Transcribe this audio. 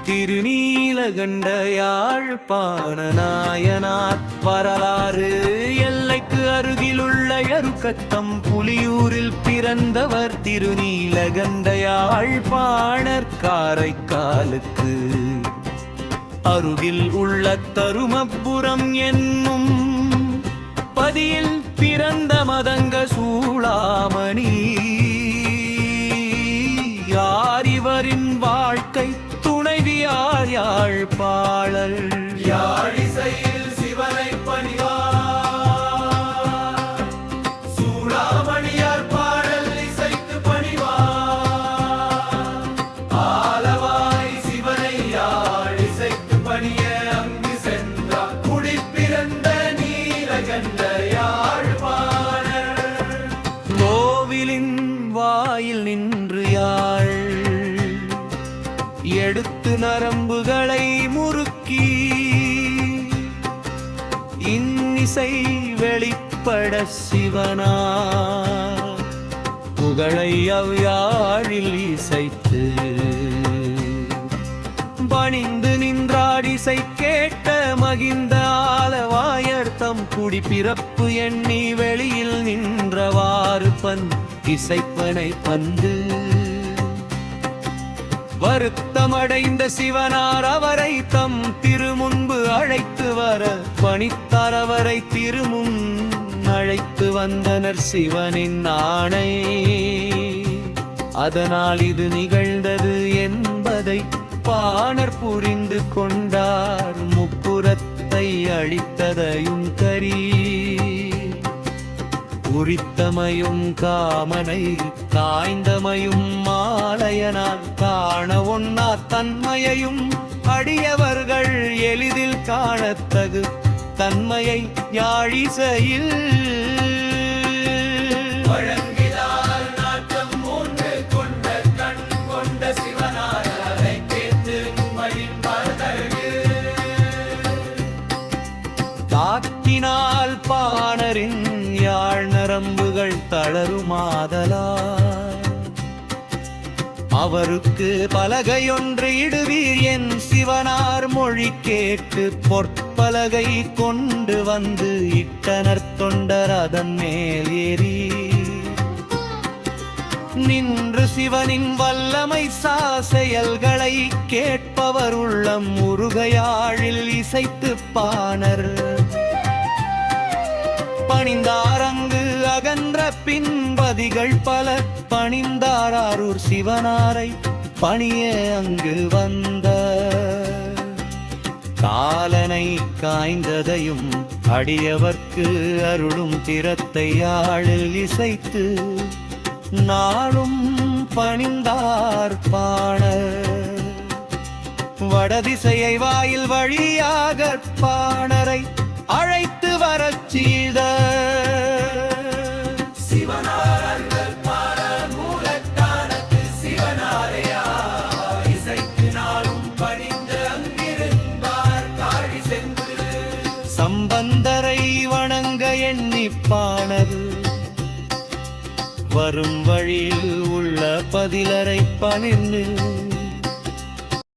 திருநீலகண்ட யாழ்ப்பாண நாயனார் வரலாறு. எல்லைக்கு அருகிலுள்ள எருக்கத்தம் புலியூரில் பிறந்தவர் திருநீலகண்ட யாழ்ப்பாணர். காரைக்காலுக்கு அருகில் உள்ள தருமபுரம் என்னும் பதியில் பிறந்த மதங்க சூளாமணி. யார் இவரின் வாழ்க்கை துணைவியார் யாழ்ப்பாளர். யாழிசையில் சிவனை பணிவார், சூளாமணியார் பாடல் இசைத்து பணிவார். ஆலவாய் சிவனை யாழிசைத்து பணிய அங்கு சென்றார் குடிப்பிறந்த நீலகண்ட யாழ்ப்பாணர். கோவிலின் வாயில் நின்று யாழ் எடுத்து நரம்புகளை முறுக்கி இன்னிசை வெளிப்பட சிவனார் புகழை அவ்யாழில் இசைத்து பணிந்து நின்றாடிசை கேட்ட மகிந்த ஆலவாயர்த்தம் குடி பிறப்பு எண்ணி வெளியில் நின்றவாறு இசைப்பனை பந்து. வருத்தமடைந்த சிவனார் அவரை தம் திருமுன்பு அழைத்து வர பணித்தார். அவரை திருமுன் அழைத்து வந்தனர் சிவனின் ஆணை. அதனால் இது நிகழ்ந்தது என்பதை பாணர் புரிந்து கொண்டார். முப்புறத்தை அழித்ததையும் கரி உரித்தமையும் காமனை காய்ந்தமையும் மாலையனால் காண ஒண்ணா தன்மையையும் அடியவர்கள் எளிதில் காணத்தகு தன்மையை யாழிசையில் வழங்கினார். நாட்டம் மூன்று கொண்ட கண் கொண்ட சிவனார் அதை கேட்டு தாக்கினால் பாணரின் யாழ் நரம்புகள் தளருமாதலார். அவருக்கு பலகையொன்று இடுவீர் என் சிவனார் மொழி கேட்டு பொற்பலகை கொண்டு வந்து இட்டனர் தொண்டர் அதன் மேல் ஏறி நின்று சிவனின் வல்லமை செயல்களை கேட்பவர் உள்ளம் முருகையாழில் இசைத்து பாணர் பணிந்தார். அங்கு அகன்ற பின்பதிகள் பல பணிந்தாரூர் சிவனாரை பணிய அங்கு வந்த காலனை காய்ந்ததையும் அடியவர்க்கு அருளும் திறத்தை யாழில் இசைத்து நாளும் பணிந்தார் பாணர். வடதிசையை வாயில் வழியாக பாணரை அழைத்து வரச் செய்த சிவனார்கள் பாட மூலத்தானத்து சிவனாரையா இசைத்து நாளும் பணிந்து அங்கிருந்தார் காழி சென்று சம்பந்தரை வணங்க எண்ணிப்பாணர். வரும் வழியில் உள்ள பதிலரை பணிந்து